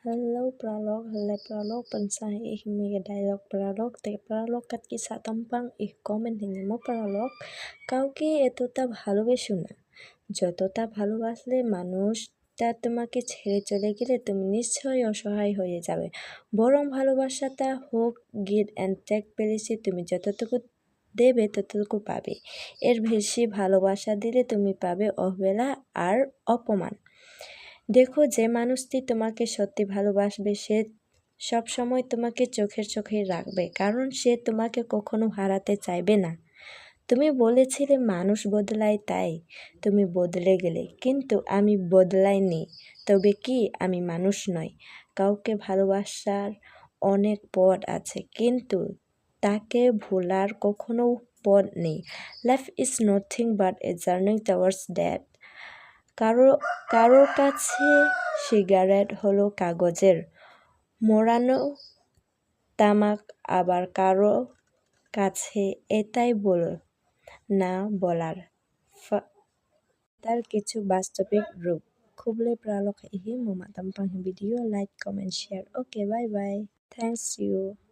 Hello pralog pensah ih mega dialog pralog te pralog kat kisah tampang ih komen mo pralog কাউকে এতটা ভালোবেসো না যতটা ভালোবাসলে মানুষটা তোমাকে ছেড়ে চলে গেলে তুমি নিশ্চয়ই অসহায় হয়ে যাবে বরং ভালোবাসাটা হোক গিভ অ্যান্ড টেক পলিসি তুমি যতটুকু দেবে ততটুকু পাবে এর বেশি ভালোবাসা দিলে তুমি পাবে অবহেলা আর অপমান দেখো যে মানুষটি তোমাকে সত্যি ভালোবাসবে সে সবসময় তোমাকে চোখে রাখবে কারণ সে তোমাকে কখনো হারাতে চাইবে না তুমি বলেছিলে মানুষ বদলায় তাই তুমি বদলে গেলে কিন্তু আমি বদলাইনি তবে কি আমি মানুষ নই কাউকে ভালোবাসার অনেক পথ আছে কিন্তু তাকে ভোলার কখনো পথ নেই life is nothing but a journey towards that কারোর কাছে সিগারেট হলো কাগজের মোড়ানো তামাক আবার কারো কাছে এটাই না বলার তার কিছু বাস্তবিক রূপ খুবলে pralog ihi mo matampang video like comment share okay bye bye thanks you